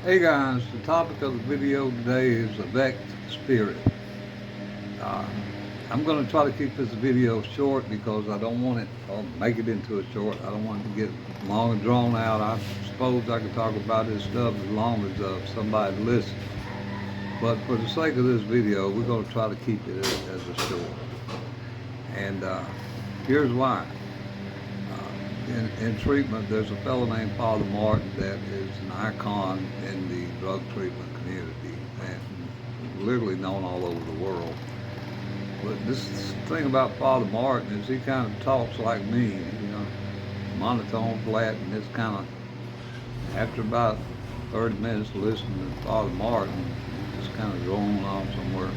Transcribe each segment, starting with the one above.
Hey guys, the topic of the video today is addictive spirit. Uh, I'm going to try to keep this video short because I don't want it, or make it into a short. I don't want it to get long and drawn out. I suppose I could talk about this stuff as long as somebody listens. But for the sake of this video, we're going to try to keep it as a short. And here's why. In treatment, there's a fellow named Father Martin that is an icon in the drug treatment community and literally known all over the world. But this thing about Father Martin is he kind of talks like me, monotone, flat, and it's kind of, after about 30 minutes listening to Father Martin, just kind of drone off somewhere.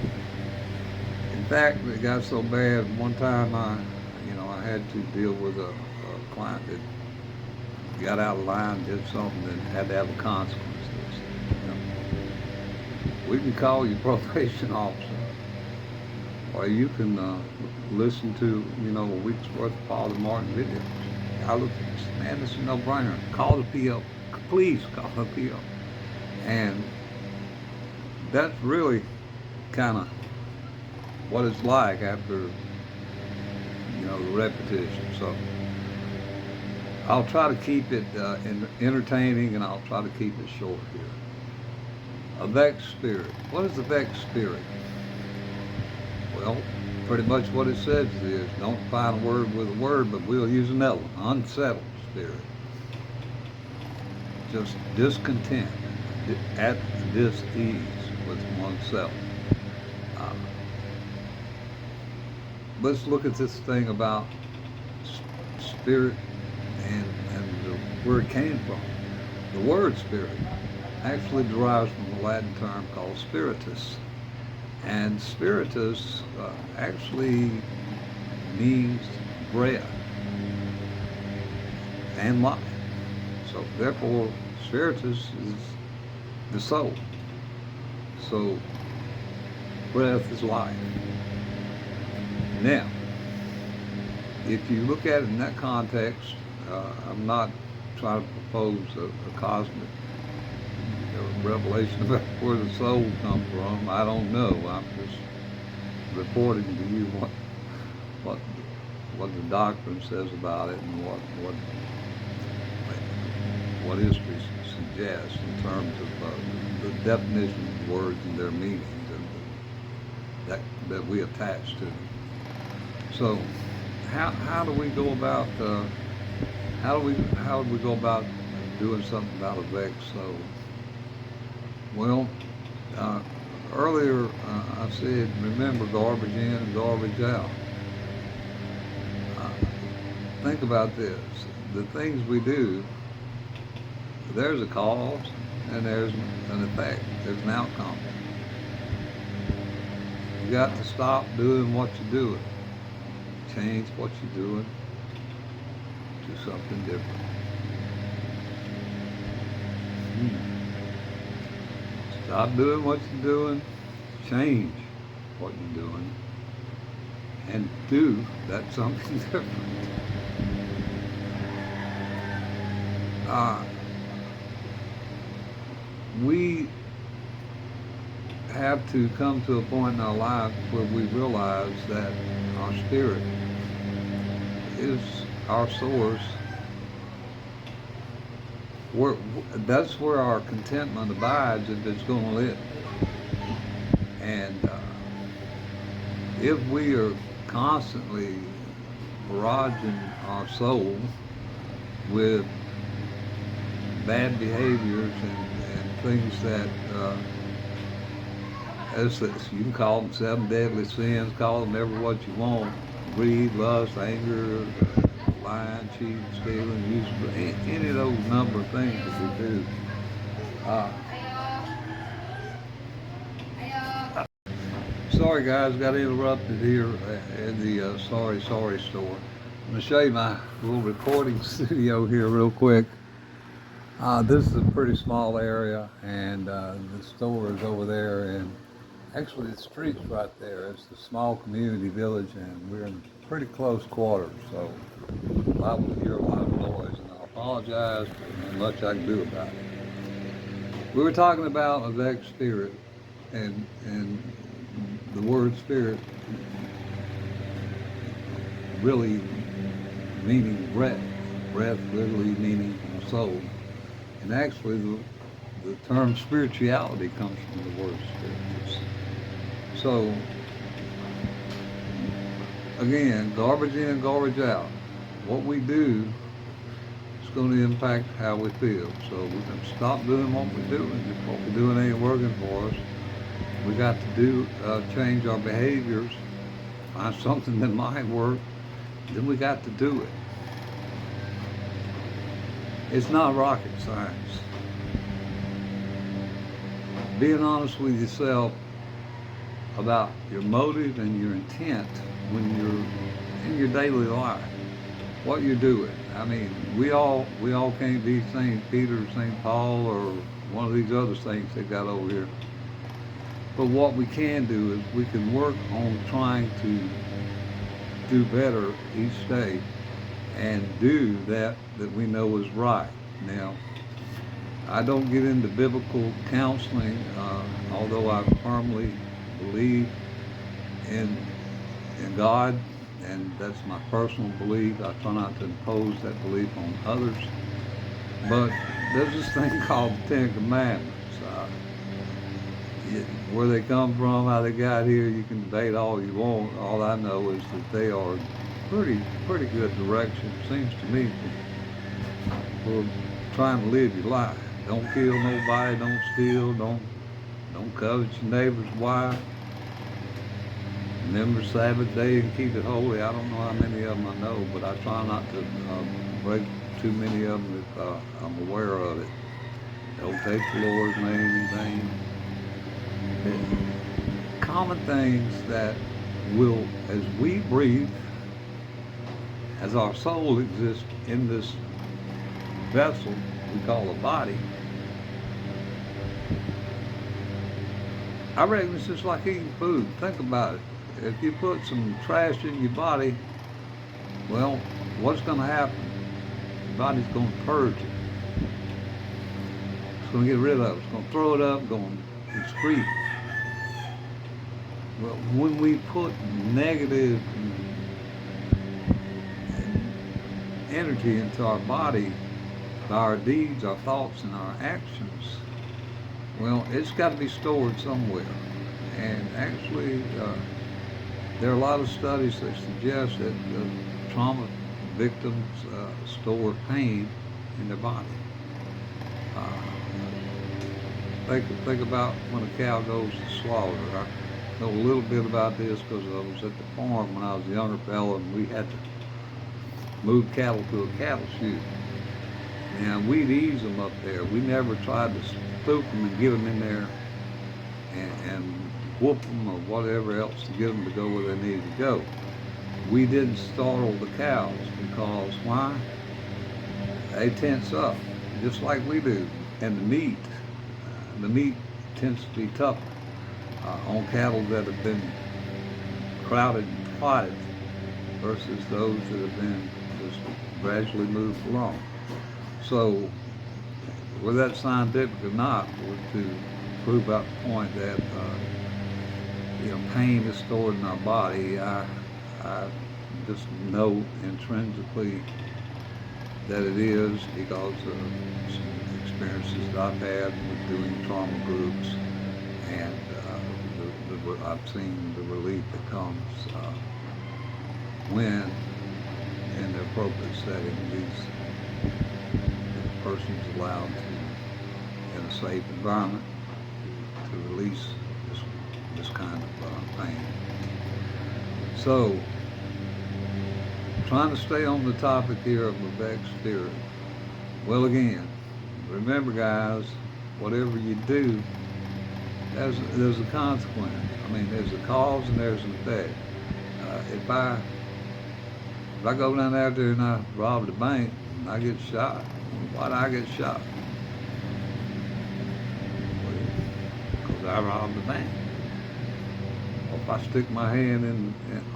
In fact, it got so bad, one time I had to deal with a client that got out of line, did something that had to have a consequence. We can call you probation officer, or you can listen to a week's worth of Father Martin videos. I looked at this, man, this is a no-brainer. Call the PO, please call the PO, and that's really kind of what it's like after the repetition. So I'll try to keep it entertaining, and I'll try to keep it short here. Addictive spirit. What is addictive spirit? Well, pretty much what it says is, don't find a word with a word, but we'll use another one. Unsettled spirit. Just discontent, at dis-ease with oneself. Uh, let's look at this thing about spirit and where it came from. The word spirit actually derives from the Latin term called spiritus. And spiritus actually means breath and life. So therefore, spiritus is the soul. So breath is life. Now, if you look at it in that context, I'm not trying to propose a cosmic revelation about where the soul comes from. I don't know. I'm just reporting to you what the doctrine says about it and what history suggests in terms of the definition of words and their meanings and that we attach to them. So, how do we go about how do we go about doing something about a vexed soul? Well, earlier I said, remember, garbage in and garbage out. Think about this. The things we do, there's a cause and there's an effect. There's an outcome. You got to stop doing what you're doing. Change what you're doing to something different. Stop doing what you're doing, change what you're doing, and do that something different. We have to come to a point in our life where we realize that our spirit is our source. That's where our contentment abides if it's going to live. And if we are constantly barraging our soul with bad behaviors and things that, as you can call them 7 deadly sins, call them ever what you want, greed, lust, anger, lying, cheating, stealing, using any of those number of things that we do. Sorry guys, got interrupted here in the sorry store. I'm going to show you my little recording studio here real quick. This is a pretty small area, and the store is over there, and actually the street's right there. It's a small community village, and we're in pretty close quarters, so I will hear a lot of noise, and I apologize, but there's not much I can do about it. We were talking about a vexed spirit, and the word spirit really meaning breath, breath literally meaning soul, and actually the term spirituality comes from the word spirit. So again, garbage in, garbage out. What we do is going to impact how we feel. So we can stop doing what we're doing. If what we're doing ain't working for us, we got to change our behaviors, find something that might work, then we got to do it. It's not rocket science. Being honest with yourself about your motive and your intent when you're in your daily life, what you're doing. I mean, we all can't be St. Peter, St. Paul, or one of these other saints they got over here. But what we can do is we can work on trying to do better each day and do that we know is right. Now, I don't get into biblical counseling, although I firmly believe in God, and that's my personal belief. I try not to impose that belief on others. But there's this thing called the Ten Commandments. Where they come from, how they got here, you can debate all you want. All I know is that they are pretty good direction, seems to me, for trying to live your life. Don't kill nobody, don't steal, don't covet your neighbor's wife. Remember Sabbath day and keep it holy. I don't know how many of them I know, but I try not to break too many of them if I'm aware of it. Don't take the Lord's name in vain. Common things that will, as we breathe, as our soul exists in this vessel we call a body, I reckon it's just like eating food. Think about it. If you put some trash in your body, well, what's going to happen? Your body's going to purge it. It's going to get rid of it. It's going to throw it up, going to excrete it. Well, when we put negative energy into our body by our deeds, our thoughts, and our actions, well, it's got to be stored somewhere. And actually, there are a lot of studies that suggest that trauma victims store pain in their body. Think about when a cow goes to slaughter. I know a little bit about this because I was at the farm when I was a younger fellow, and we had to move cattle to a cattle chute. And we'd ease them up there. We never tried to spook them and get them in there and whoop them or whatever else to get them to go where they needed to go. We didn't startle the cows because why? They tense up just like we do. And the meat tends to be tougher on cattle that have been crowded and plotted versus those that have been just gradually moved along. So, whether that's scientific or not, to prove out the point that pain is stored in our body, I just know intrinsically that it is because of some experiences that I've had with doing trauma groups, and I've seen the relief that comes when, in the appropriate setting, these persons allowed to, in a safe environment, to release this kind of pain. So, trying to stay on the topic here of the vexed spirit. Well, again, remember, guys, whatever you do, there's a consequence. I mean, there's a cause and there's an effect. If I go down out there and I rob the bank and I get shot, why'd I get shot? Because I robbed the bank. Or if I stick my hand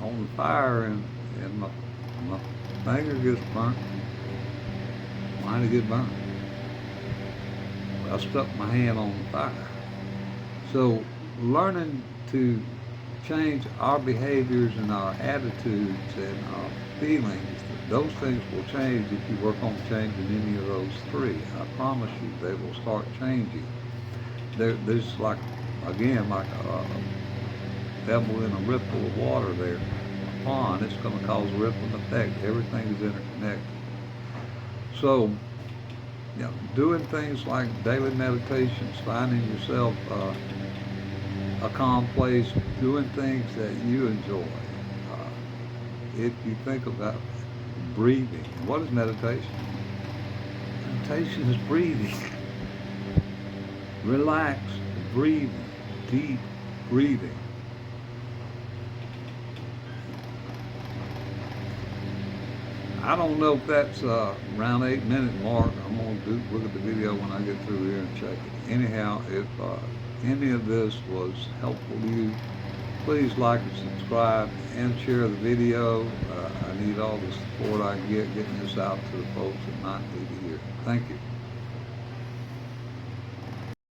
on the fire and my finger gets burnt, why did it get burnt? I stuck my hand on the fire. So learning to change our behaviors and our attitudes and our feelings, those things will change if you work on changing any of those three. I promise you, they will start changing. There's like, again, like a pebble in a ripple of water there, a pond. It's going to cause a rippling effect. Everything is interconnected. So, doing things like daily meditations, finding yourself a calm place, doing things that you enjoy. If you think about breathing, what is meditation? Meditation is breathing. Relax, breathing, deep breathing. I don't know if that's around 8 minute mark. I'm gonna look at the video when I get through here and check it. Anyhow, if any of this was helpful to you, please like and subscribe and share the video. I need all the support I can get getting this out to the folks that might need to hear. Thank you.